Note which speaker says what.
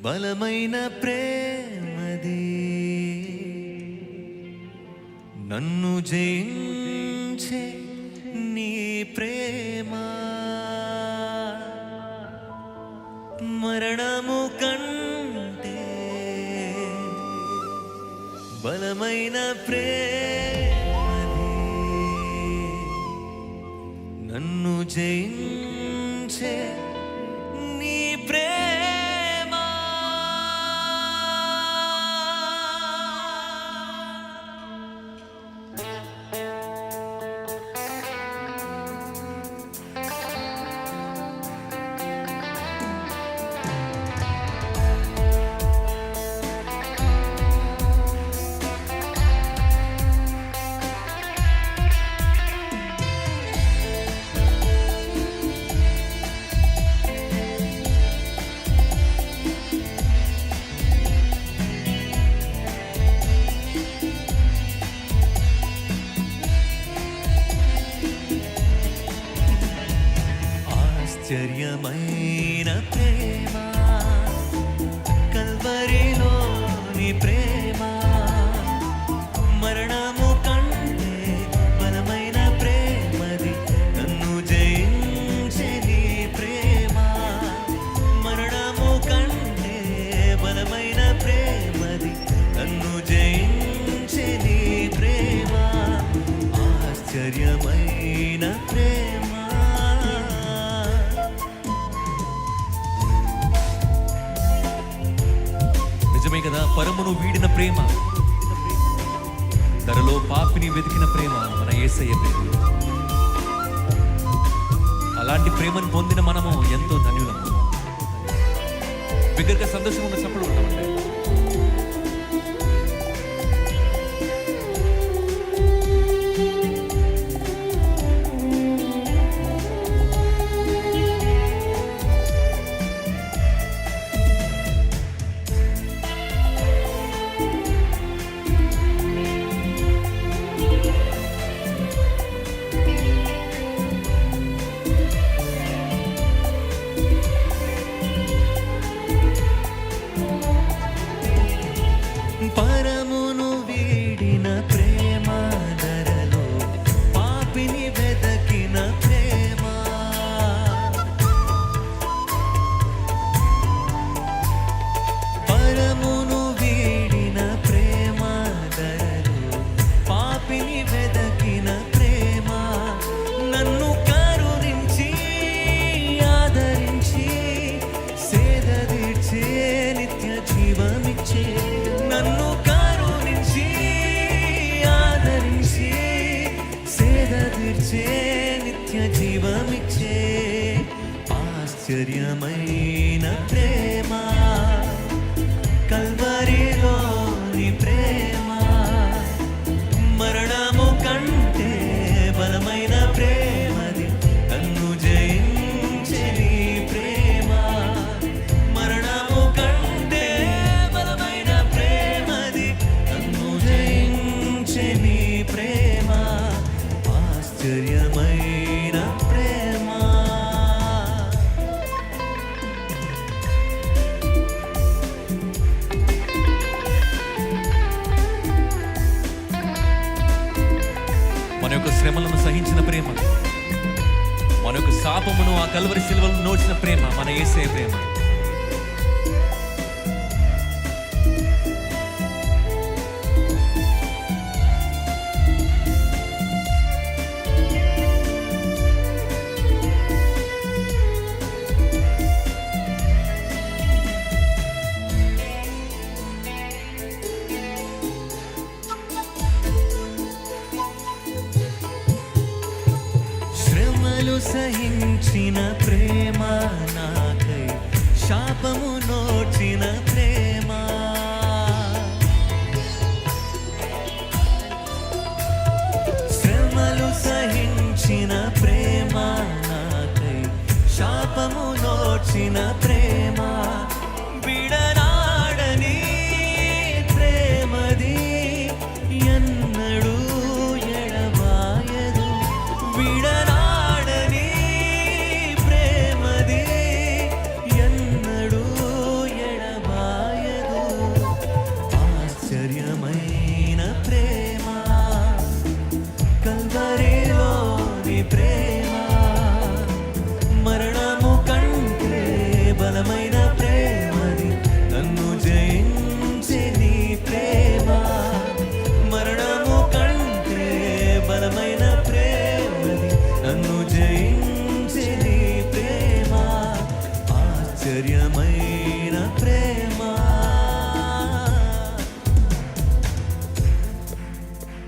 Speaker 1: బలమైన ప్రేమది నన్ను జయించే నీ ప్రేమ మరణము కంటే బలమైన ప్రేమది నన్ను జయించే నీ ప్రేమ ఆశ్చర్యమైన ప్రేమ కల్వరిలోని ప్రేమ మరణము కంటే బలమైన ప్రేమది నన్ను జయించే నీ ప్రేమ మరణము కంటే బలమైన ప్రేమది నన్ను జయించే నీ ప్రేమ ఆశ్చర్యమైన ప్రేమ కదా పరమును వీడిన ప్రేమ ధరలో పాపిని వెతికిన ప్రేమ మన యేసయ్య ప్రేమ అలాంటి ప్రేమను పొందిన మనము ఎంతో ధన్యులము బిగ్గరగా సంతోషం ఉన్న చప్పుడు ఉంటామంటే పరమును వీడిన ప్రేమ ధరలో పాపిని వెదకిన ప్రేమ పరమును వీడిన ప్రేమ ధరలో పాపిని వెదకిన ప్రేమ నన్ను కరుణించి ఆదరించి సేద తీర్చే నిత్య జీవమిచ్చే నన్ను కరుణించి ఆదరించి సేద తీర్చే నిత్య జీవమిచ్చే ఆశ్చర్యమైన ప్రేమ కల్వరిలోని ప్రేమ మరణము కంటే బలమైన ప్రేమది నన్ను జయించే నీ ప్రేమ మరణము కంటే బలమైన ప్రేమది నన్ను జయించే నీ ప్రేమ ఆశ్చర్యమైన ప్రేమ మన యొక్క శ్రమలను సహించిన ప్రేమ మన యొక్క శాపమును ఆ కల్వరి శిలువలను నోచిన ప్రేమ మన యేసయ్య ప్రేమ సహించిన ప్రేమ నాకై శాపము నోచిన ప్రేమ శ్రమలు సహించిన ప్రేమ నాకై శాపము నోచిన ప్రేమ విడనాడని ప్రేమది ఎన్నడూ ఎడబాయదు విడనాడని ప్రేమది ఎన్నడూ ఎడబాయదు
Speaker 2: ప్రేమ